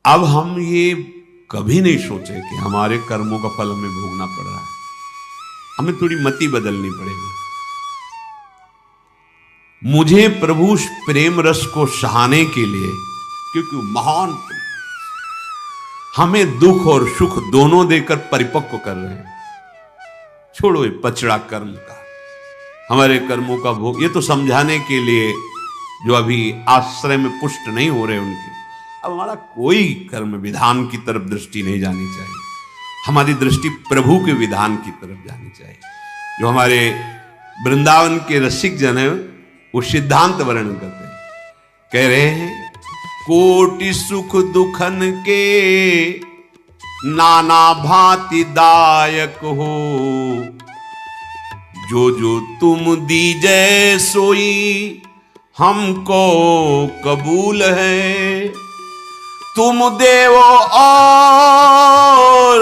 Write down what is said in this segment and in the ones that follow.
अब हम ये कभी नहीं सोचे कि हमारे कर्मों का फल हमें भोगना पड़ रहा है। हमें थोड़ी मति बदलनी पड़ेगी। मुझे प्रभु प्रेम रस को सहाने के लिए, क्योंकि महान हमें दुख और सुख दोनों देकर परिपक्व कर रहे हैं। छोड़ो ये पचड़ा कर्म का, हमारे कर्मों का भोग, ये तो समझाने के लिए जो अभी आश्रय में पुष्ट नहीं हो रहे उनकी। अब हमारा कोई कर्म विधान की तरफ दृष्टि नहीं जानी चाहिए, हमारी दृष्टि प्रभु के विधान की तरफ जानी चाहिए। जो हमारे वृंदावन के रसिक जन है वो सिद्धांत वर्णन करते हैं, कह रहे हैं कोटि सुख दुखन के नाना भांति दायक हो, जो जो तुम दीजै सोई हमको कबूल है। तुम देवो और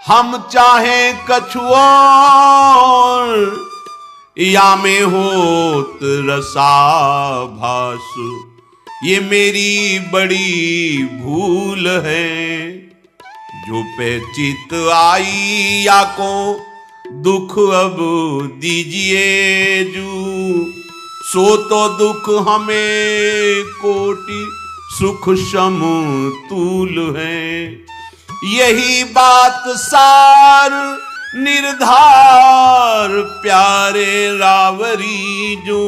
हम चाहे कछु और, या में होत रसाभास, ये मेरी बड़ी भूल है। जो पे चित आई या को दुख अब दीजिए जू, सो तो दुख हमें कोटि सुख समतुल है। यही बात सार निर्धार प्यारे रावरी, जो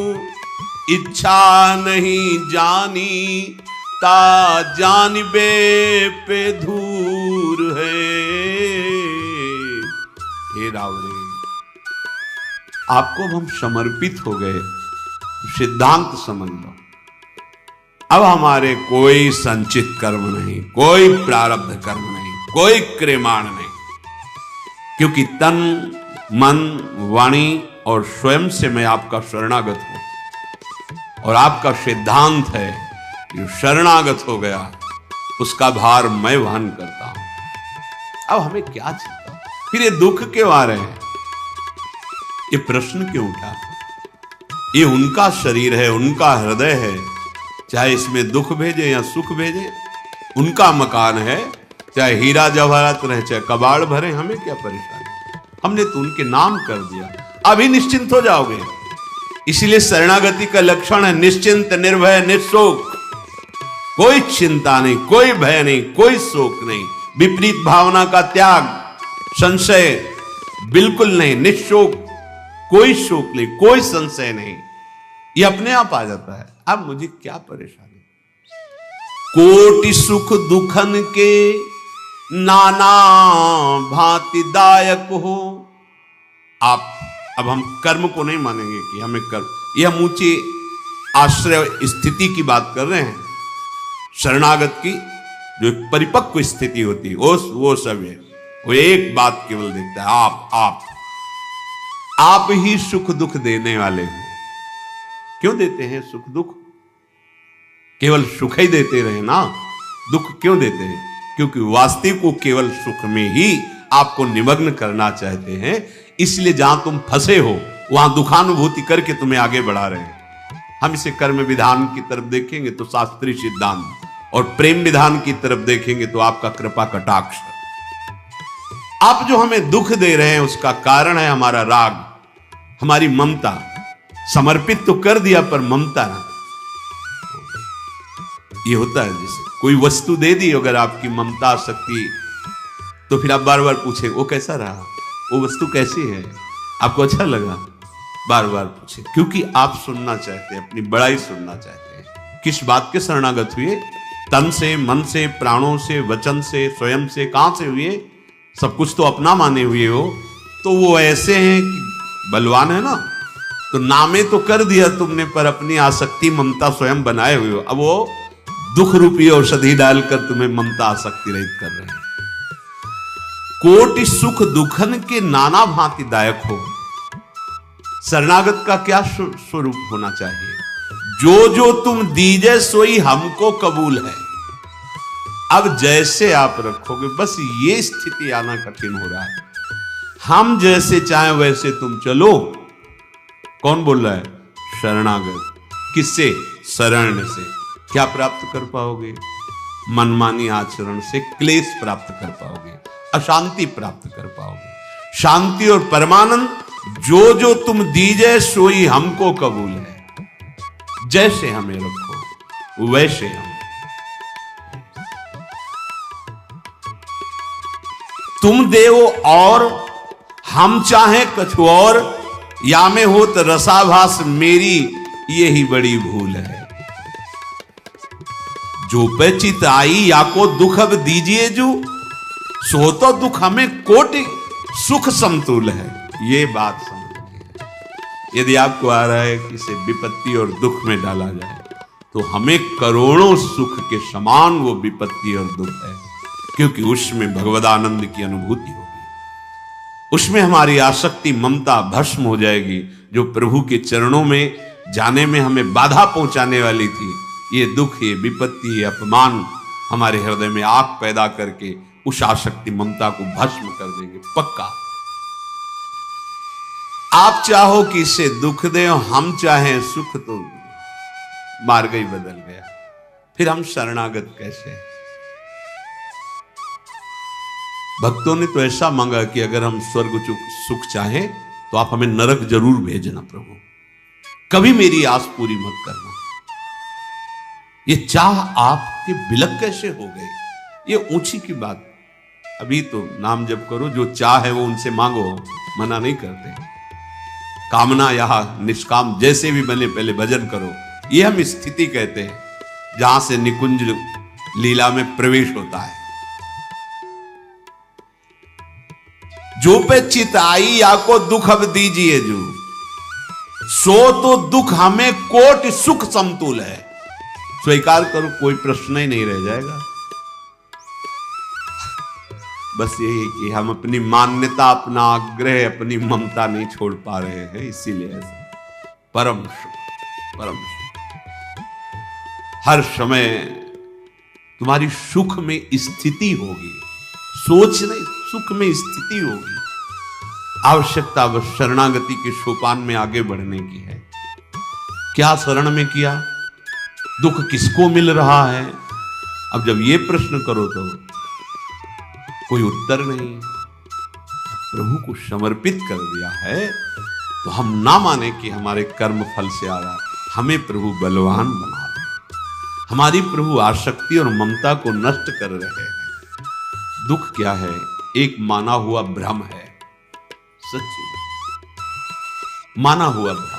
इच्छा नहीं जानी ता जानबे पे धूर है। हे रावरी, आपको हम समर्पित हो गए, सिद्धांत समझ लो। अब हमारे कोई संचित कर्म नहीं, कोई प्रारब्ध कर्म नहीं, कोई क्रियमाण नहीं, क्योंकि तन मन वाणी और स्वयं से मैं आपका शरणागत हूं। और आपका सिद्धांत है जो शरणागत हो गया उसका भार मैं वहन करता हूं। अब हमें क्या चिंता, फिर ये दुख क्यों आ रहे हैं, ये प्रश्न क्यों उठा। ये उनका शरीर है, उनका हृदय है, चाहे इसमें दुख भेजे या सुख भेजे, उनका मकान है, चाहे हीरा जवाहरात रहे चाहे कबाड़ भरे, हमें क्या परेशानी। हमने तो उनके नाम कर दिया, अभी निश्चिंत हो जाओगे। इसलिए शरणागति का लक्षण है निश्चिंत निर्भय निशोक, कोई चिंता नहीं, कोई भय नहीं, कोई शोक नहीं, विपरीत भावना का त्याग, संशय बिल्कुल नहीं, निशोक, कोई शोक नहीं, कोई संशय नहीं, ये अपने आप आ जाता है। अब मुझे क्या परेशानी। कोटि सुख दुखन के नाना भांति दायक हो। आप अब हम कर्म को नहीं मानेंगे कि हमें कर्म, ये हम ऊंची आश्रय स्थिति की बात कर रहे हैं। शरणागत की जो परिपक्व स्थिति होती है वो सब है, वो एक बात केवल देखता है, आप ही सुख दुख देने वाले हो। क्यों देते हैं सुख दुख, केवल सुख ही देते रहे ना, दुख क्यों देते हैं, क्योंकि वास्तविक को केवल सुख में ही आपको निमग्न करना चाहते हैं। इसलिए जहां तुम फंसे हो वहां दुखानुभूति करके तुम्हें आगे बढ़ा रहे हैं। हम इसे कर्म विधान की तरफ देखेंगे तो शास्त्रीय सिद्धांत, और प्रेम विधान की तरफ देखेंगे तो आपका कृपा कटाक्ष। आप जो हमें दुख दे रहे हैं उसका कारण है हमारा राग, हमारी ममता। समर्पित तो कर दिया पर ममता ना, ये होता है। जैसे कोई वस्तु दे दी, अगर आपकी ममता शक्ति, तो फिर आप बार बार पूछे वो कैसा रहा, वो वस्तु कैसी है, आपको अच्छा लगा, बार बार पूछे, क्योंकि आप सुनना चाहते हैं, अपनी बड़ाई सुनना चाहते हैं। किस बात के शरणागत हुए, तन से, मन से, प्राणों से, वचन से, स्वयं से, कहां से हुए, सब कुछ तो अपना माने हुए हो। तो वो ऐसे हैं कि बलवान है ना, तो नामे तो कर दिया तुमने, पर अपनी आसक्ति ममता स्वयं बनाए हुए हो। अब वो दुख रूपी औषधि डालकर तुम्हें ममता आसक्ति रहित कर रहे हैं। कोटि सुख दुखन के नाना भांति दायक हो। शरणागत का क्या स्वरूप होना चाहिए, जो जो तुम दीजे सोई हमको कबूल है। अब जैसे आप रखोगे, बस ये स्थिति आना कठिन हो रहा है। हम जैसे चाहे वैसे तुम चलो। कौन बोल रहा है, शरणागत। किससे, शरण से। क्या प्राप्त कर पाओगे, मनमानी आचरण से क्लेश प्राप्त कर पाओगे, अशांति प्राप्त कर पाओगे। शांति और परमानंद जो जो तुम दीजे सोई हमको कबूल है। जैसे हमें रखो वैसे हम। तुम देवो और हम चाहें कछु और, या में हो तो रसाभास मेरी यही बड़ी भूल है। जो पे चित आई या को दुख अब दीजिए जो, सो तो दुख हमें कोटि सुख समतुल है। ये बात समझिए। यदि आपको आ रहा है कि इसे विपत्ति और दुख में डाला जाए, तो हमें करोड़ों सुख के समान वो विपत्ति और दुख है, क्योंकि उसमें भगवदानंद की अनुभूति होगी। उसमें हमारी आसक्ति ममता भस्म हो जाएगी, जो प्रभु के चरणों में जाने में हमें बाधा पहुंचाने वाली थी। ये दुख, ये विपत्ति, ये अपमान हमारे हृदय में आग पैदा करके उस आसक्ति ममता को भस्म कर देंगे, पक्का। आप चाहो कि इसे दुख दे, हम चाहें सुख, तो मार्ग ही बदल गया। फिर हम शरणागत कैसे? भक्तों ने तो ऐसा मांगा कि अगर हम स्वर्ग सुख चाहें तो आप हमें नरक जरूर भेजना प्रभु, कभी मेरी आस पूरी मत करना। ये चाह आपके बिलक कैसे हो गई? ये ऊंची की बात। अभी तो नाम जप करो, जो चाह है वो उनसे मांगो, मना नहीं करते। कामना यहां निष्काम जैसे भी बने, पहले भजन करो। ये हम स्थिति कहते हैं जहां से निकुंज लीला में प्रवेश होता है। जो पे चित आई या को दुख अब दीजिए जो, सो तो दुख हमें कोटि सुख समतुल है। स्वीकार करो, कोई प्रश्न ही नहीं रह जाएगा। बस यही कि हम अपनी मान्यता, अपना आग्रह, अपनी ममता नहीं छोड़ पा रहे हैं, इसीलिए ऐसा। परम सुख, परम सुख हर समय तुम्हारी सुख में स्थिति होगी। सोच नहीं, सुख में स्थिति होगी। आवश्यकता बस शरणागति के सोपान में आगे बढ़ने की है। क्या शरण में किया, दुख किसको मिल रहा है? अब जब ये प्रश्न करो तो कोई उत्तर नहीं। प्रभु को समर्पित कर दिया है तो हम ना माने कि हमारे कर्म फल से आ रहा है। हमें प्रभु बलवान बना रहे हैं, हमारी प्रभु आसक्ति और ममता को नष्ट कर रहे हैं। दुख क्या है? एक माना हुआ भ्रम है, सच्ची माना हुआ भ्रम।